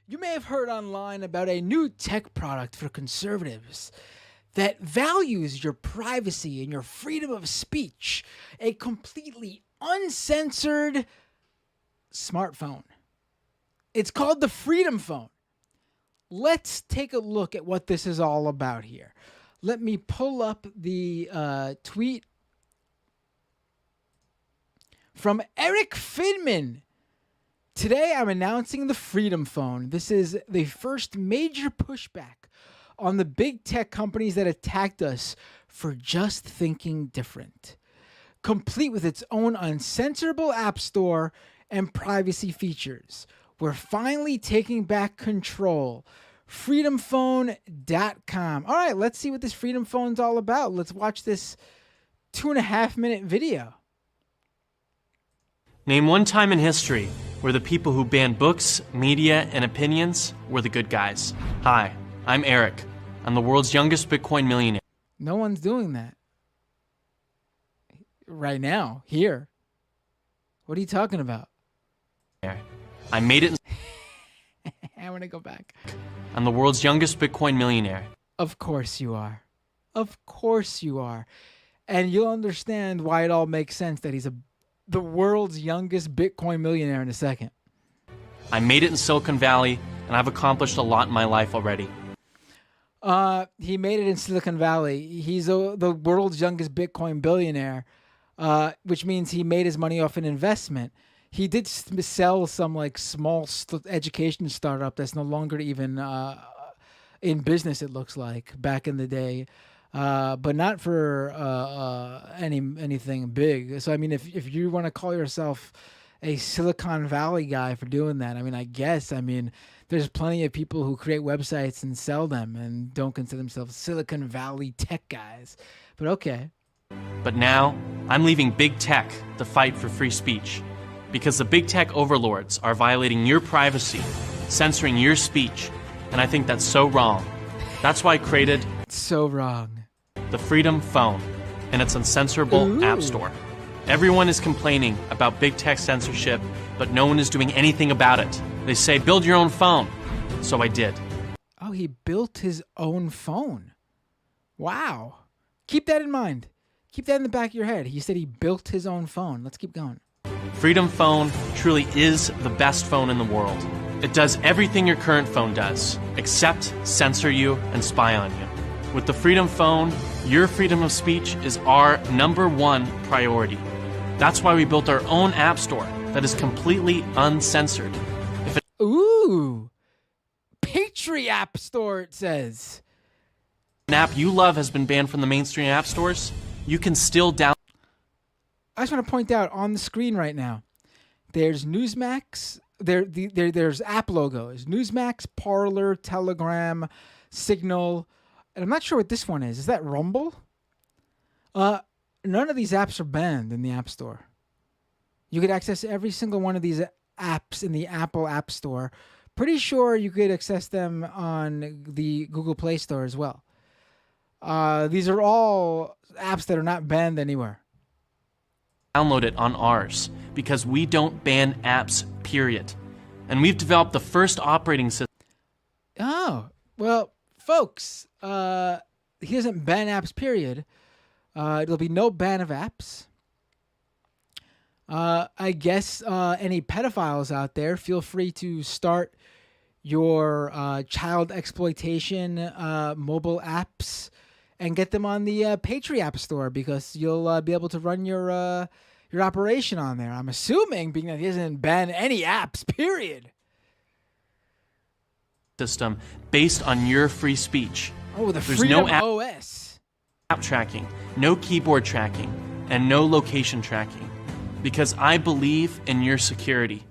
You may have heard online about a new tech product for conservatives that values your privacy and your freedom of speech, a completely uncensored smartphone. It's called the Freedom Phone. Let's take a look at what this is all about here. Let me pull up the tweet from Erik Finman. Today, I'm announcing the Freedom Phone. This is the first major pushback on the big tech companies that attacked us for just thinking different. Complete with its own uncensorable app store and privacy features. We're finally taking back control. Freedomphone.com. All right, let's see what this Freedom Phone's all about. Let's watch this 2.5-minute video. Name one time in history where the people who banned books, media, and opinions were the good guys. Hi, I'm Erik. I'm the world's youngest Bitcoin millionaire. No one's doing that. Right now, here. What are you talking about? I made it. I want to go back. I'm the world's youngest Bitcoin millionaire. Of course you are. Of course you are. And you'll understand why it all makes sense that he's the world's youngest Bitcoin millionaire in a second. I made it in Silicon Valley, and I've accomplished a lot in my life already. He made it in Silicon Valley. He's the world's youngest Bitcoin billionaire, which means he made his money off an investment. He did sell some like small education startup that's no longer even in business, it looks like, back in the day. But not for anything big. So, I mean, if you want to call yourself a Silicon Valley guy for doing that, I mean, I guess, there's plenty of people who create websites and sell them and don't consider themselves Silicon Valley tech guys. But okay. But now, I'm leaving big tech to fight for free speech. Because the big tech overlords are violating your privacy, censoring your speech, and I think that's so wrong. That's why I created so wrong. The Freedom Phone and its uncensorable app store. Everyone is complaining about big tech censorship, but no one is doing anything about it. They say, build your own phone. So I did. Oh, he built his own phone. Wow. Keep that in mind. Keep that in the back of your head. He said he built his own phone. Let's keep going. Freedom Phone truly is the best phone in the world. It does everything your current phone does, except censor you and spy on you. With the Freedom Phone, your freedom of speech is our #1 priority. That's why we built our own app store that is completely uncensored. Ooh, Patriot App Store, it says. An app you love has been banned from the mainstream app stores, you can still download. I just want to point out on the screen right now, there's Newsmax, there's app logos, Newsmax, Parler, Telegram, Signal, and I'm not sure what this one is. Is that Rumble? None of these apps are banned in the App Store. You could access every single one of these apps in the Apple App Store. Pretty sure you could access them on the Google Play Store as well. These are all apps that are not banned anywhere. Download it on ours because we don't ban apps, period. And we've developed the first operating system. Oh, well, folks, he doesn't ban apps, period. There'll be no ban of apps. I guess any pedophiles out there, feel free to start your child exploitation mobile apps and get them on the Patriot App Store because you'll be able to run your operation on there. I'm assuming, being that he doesn't ban any apps, period. System based on your free speech. Oh, the There's Freedom no app tracking, no keyboard tracking, and no location tracking. Because I believe in your security.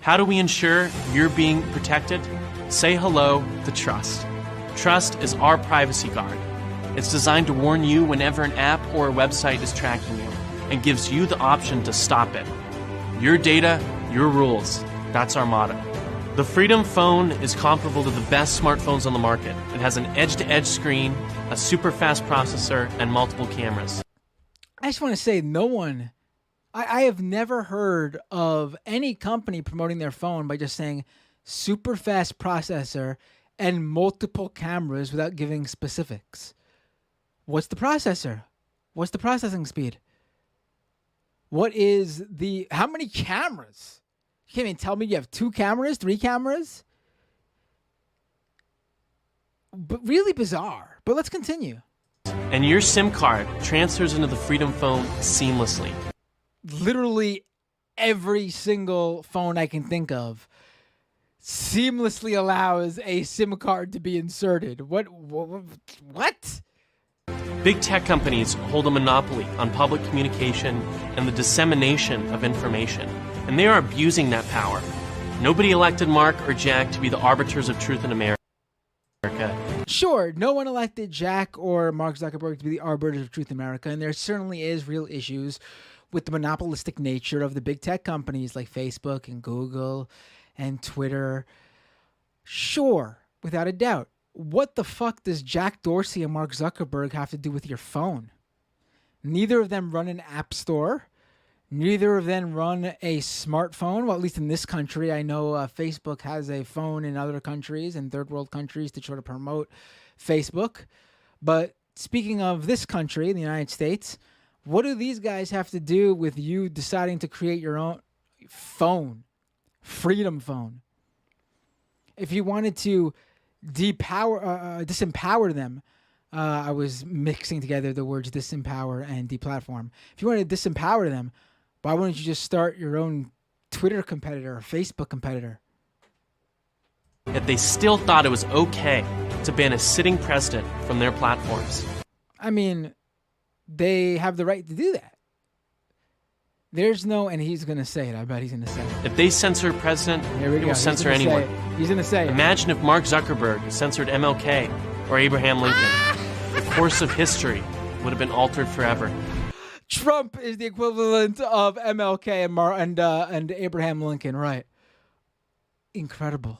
How do we ensure you're being protected? Say hello to Trust. Trust is our privacy guard. It's designed to warn you whenever an app or a website is tracking you and gives you the option to stop it. Your data, your rules. That's our motto. The Freedom Phone is comparable to the best smartphones on the market. It has an edge-to-edge screen, a super fast processor, and multiple cameras. I just want to say I have never heard of any company promoting their phone by just saying, super fast processor, and multiple cameras without giving specifics. What's the processor? What's the processing speed? How many cameras? You can't even tell me you have 2 cameras, 3 cameras? But really bizarre. But let's continue. And your SIM card transfers into the Freedom phone seamlessly. Literally every single phone I can think of seamlessly allows a SIM card to be inserted. What? Big tech companies hold a monopoly on public communication and the dissemination of information, and they are abusing that power. Nobody elected Mark or Jack to be the arbiters of truth in America. Sure, no one elected Jack or Mark Zuckerberg to be the arbiters of truth in America, and there certainly is real issues with the monopolistic nature of the big tech companies like Facebook and Google and Twitter. Sure, without a doubt. What the fuck does Jack Dorsey and Mark Zuckerberg have to do with your phone? Neither of them run an app store. Neither of them run a smartphone. Well, at least in this country. I know Facebook has a phone in other countries and third world countries to try to promote Facebook. But speaking of this country, the United States, what do these guys have to do with you deciding to create your own phone? Freedom phone. If you wanted to disempower them, I was mixing together the words disempower and deplatform. If you wanted to disempower them, why wouldn't you just start your own Twitter competitor or Facebook competitor? Yet they still thought it was okay to ban a sitting president from their platforms. I mean, they have the right to do that. There's no, and he's going to say it. I bet he's going to say it. If they censor a president, Here we they go. will censor anyone. He's going to say it. Imagine if Mark Zuckerberg censored MLK or Abraham Lincoln. The course of history would have been altered forever. Trump is the equivalent of MLK and Abraham Lincoln, right? Incredible.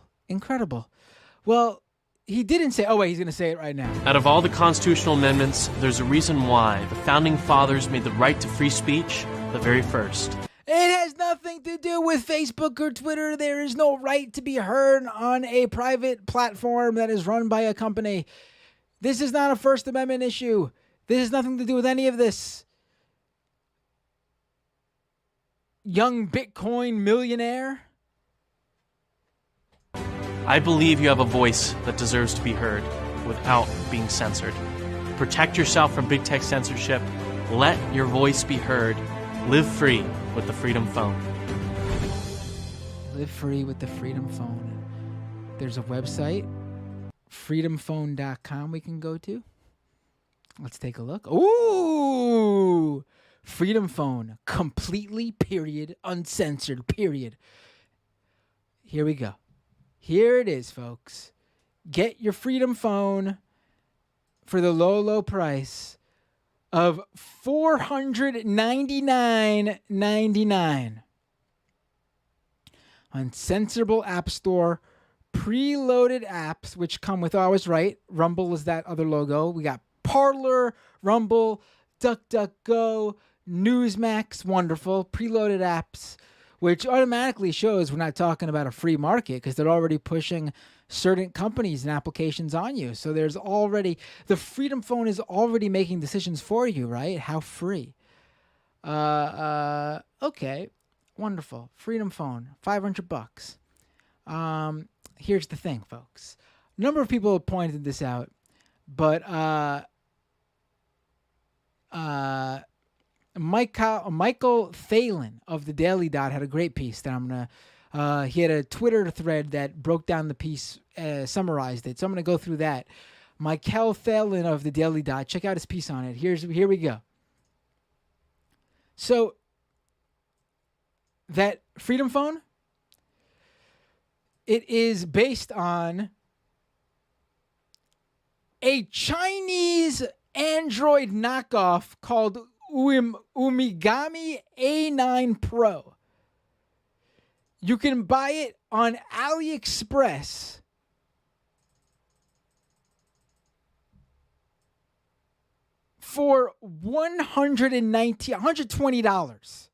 Well, he didn't say, oh wait, he's going to say it right now. Out of all the constitutional amendments, there's a reason why the founding fathers made the right to free speech the very first. It has nothing to do with Facebook or Twitter. There is no right to be heard on a private platform that is run by a company. This is not a First Amendment issue. This has nothing to do with any of this. Young Bitcoin millionaire. I believe you have a voice that deserves to be heard without being censored. Protect yourself from big tech censorship. Let your voice be heard. Live free with the Freedom Phone. Live free with the Freedom Phone. There's a website, freedomphone.com, we can go to. Let's take a look. Ooh! Freedom Phone. Completely, period, uncensored, period. Here we go. Here it is, folks. Get your Freedom Phone for the low, low price of $499.99. Uncensorable App Store, preloaded apps, which come with, oh, I was right, Rumble is that other logo. We got Parler, Rumble, DuckDuckGo, Newsmax, wonderful, preloaded apps, which automatically shows we're not talking about a free market because they're already pushing certain companies and applications on you. So there's already, the Freedom Phone is already making decisions for you, right? How free. Okay, wonderful. Freedom Phone, $500. Here's the thing, folks. A number of people have pointed this out, but Michael Phelan of the Daily Dot had a great piece that I'm going to, he had a Twitter thread that broke down the piece, summarized it. So I'm going to go through that. Michael Phelan of the Daily Dot, check out his piece on it. Here we go. So that Freedom Phone, it is based on a Chinese Android knockoff called Umigami A9 Pro. You can buy it on AliExpress for $120.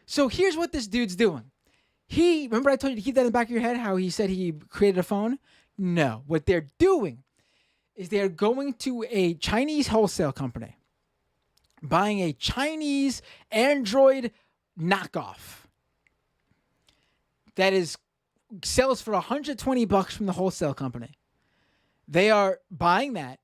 So here's what this dude's doing. Remember I told you to keep that in the back of your head, how he said he created a phone? No. What they're doing is they're going to a Chinese wholesale company, buying a Chinese Android knockoff that sells for $120 from the wholesale company. They are buying that,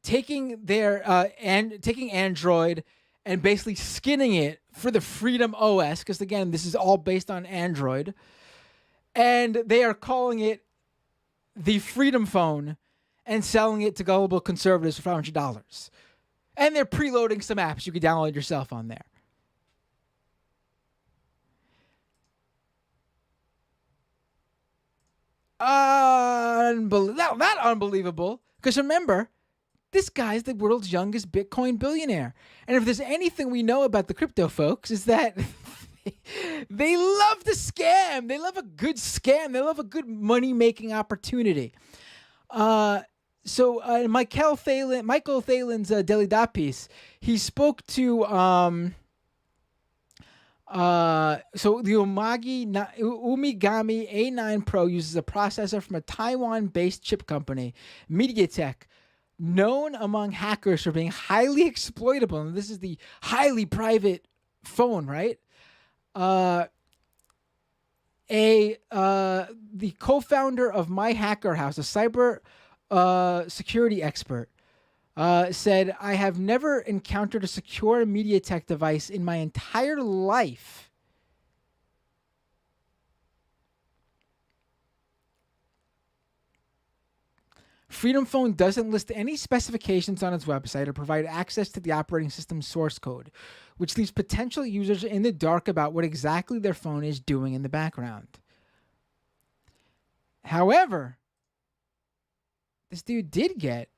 taking taking Android and basically skinning it for the Freedom OS, because again, this is all based on Android, and they are calling it the Freedom Phone and selling it to gullible conservatives for $500. And they're preloading some apps you can download yourself on there. Not unbelievable, because remember, this guy's the world's youngest Bitcoin billionaire. And if there's anything we know about the crypto folks, is that they love to scam. They love a good scam. They love a good money-making opportunity. So Michael Thalen's Daily Dot piece, he spoke to so the Umigami A9 Pro uses a processor from a Taiwan-based chip company, MediaTek, known among hackers for being highly exploitable. And this is the highly private phone, right? The co-founder of My Hacker House, a cyber security expert, said, "I have never encountered a secure MediaTek device in my entire life." Freedom Phone doesn't list any specifications on its website or provide access to the operating system source code, which leaves potential users in the dark about what exactly their phone is doing in the background. However, this dude did get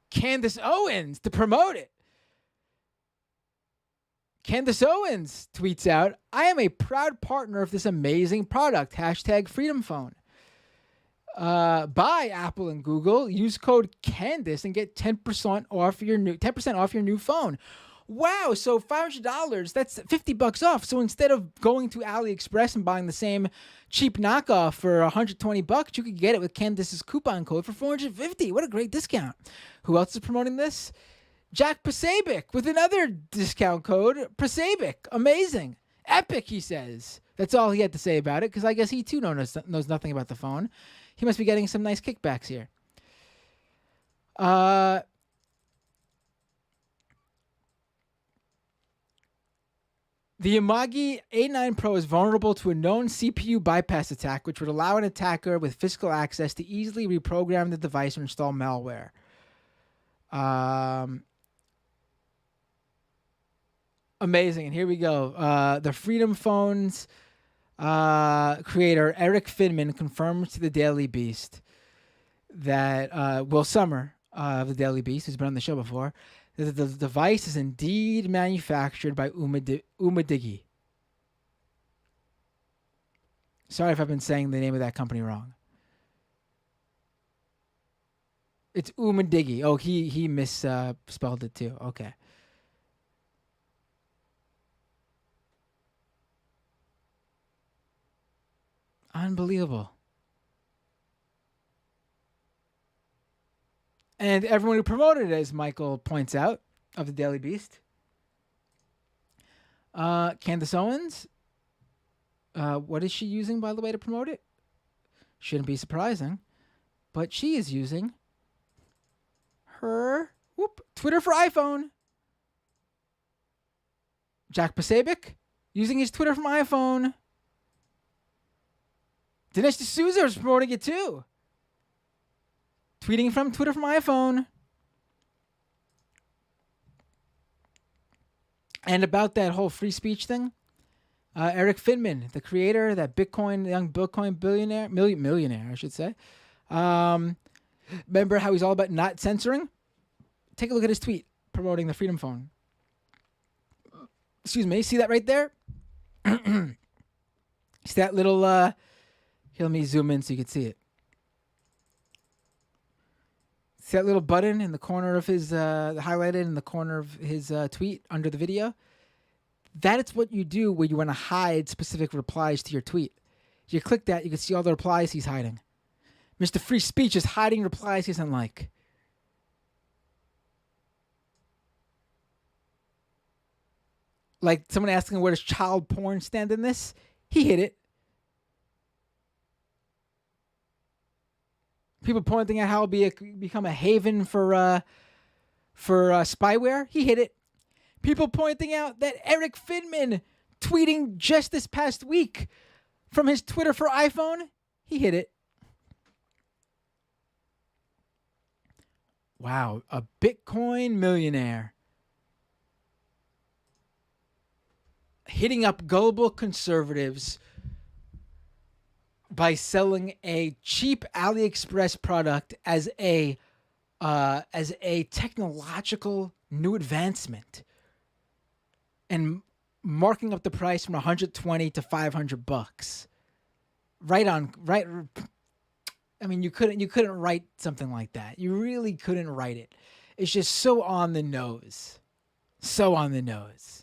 Candace Owens to promote it. Candace Owens tweets out, "I am a proud partner of this amazing product. #Freedom Phone. Buy Apple and Google. Use code Candace and get 10% off your new phone." Wow, so $500, that's $50 off. So instead of going to AliExpress and buying the same cheap knockoff for $120, you could get it with Candace's coupon code for $450. What a great discount. Who else is promoting this? Jack Pasabic with another discount code, Pasabic. Amazing. Epic, he says. That's all he had to say about it, because I guess he too knows nothing about the phone. He must be getting some nice kickbacks here. The Yamagi A9 Pro is vulnerable to a known CPU bypass attack, which would allow an attacker with physical access to easily reprogram the device or install malware. Amazing. And here we go. The Freedom Phone's creator, Erik Finman, confirms to the Daily Beast that Will Summer of the Daily Beast, who's been on the show before, that the device is indeed manufactured by Umadigi. Sorry if I've been saying the name of that company wrong. It's Umadigi. Oh, he misspelled it too. Okay. Unbelievable. And everyone who promoted it, as Michael points out, of the Daily Beast. Candace Owens. What is she using, by the way, to promote it? Shouldn't be surprising. But she is using her Twitter for iPhone. Jack Pasabic using his Twitter from iPhone. Dinesh D'Souza is promoting it too. Tweeting from Twitter from iPhone. And about that whole free speech thing, Erik Finman, the creator of that young Bitcoin billionaire, millionaire, I should say. Remember how he's all about not censoring? Take a look at his tweet promoting the Freedom Phone. Excuse me. See that right there? See that little... Here, let me zoom in so you can see it. See that little button in the corner of his, highlighted in the corner of his tweet under the video? That is what you do when you want to hide specific replies to your tweet. You click that, you can see all the replies he's hiding. Mr. Free Speech is hiding replies he doesn't like. Like someone asking where does child porn stand in this? He hit it. People pointing out how it'll become a haven for spyware. He hit it. People pointing out that Erik Finman tweeting just this past week from his Twitter for iPhone. He hit it. Wow, a Bitcoin millionaire hitting up gullible conservatives by selling a cheap AliExpress product as a technological new advancement and marking up the price from $120 to $500. Right. I mean, you couldn't write something like that. You really couldn't write it. It's just so on the nose. So on the nose.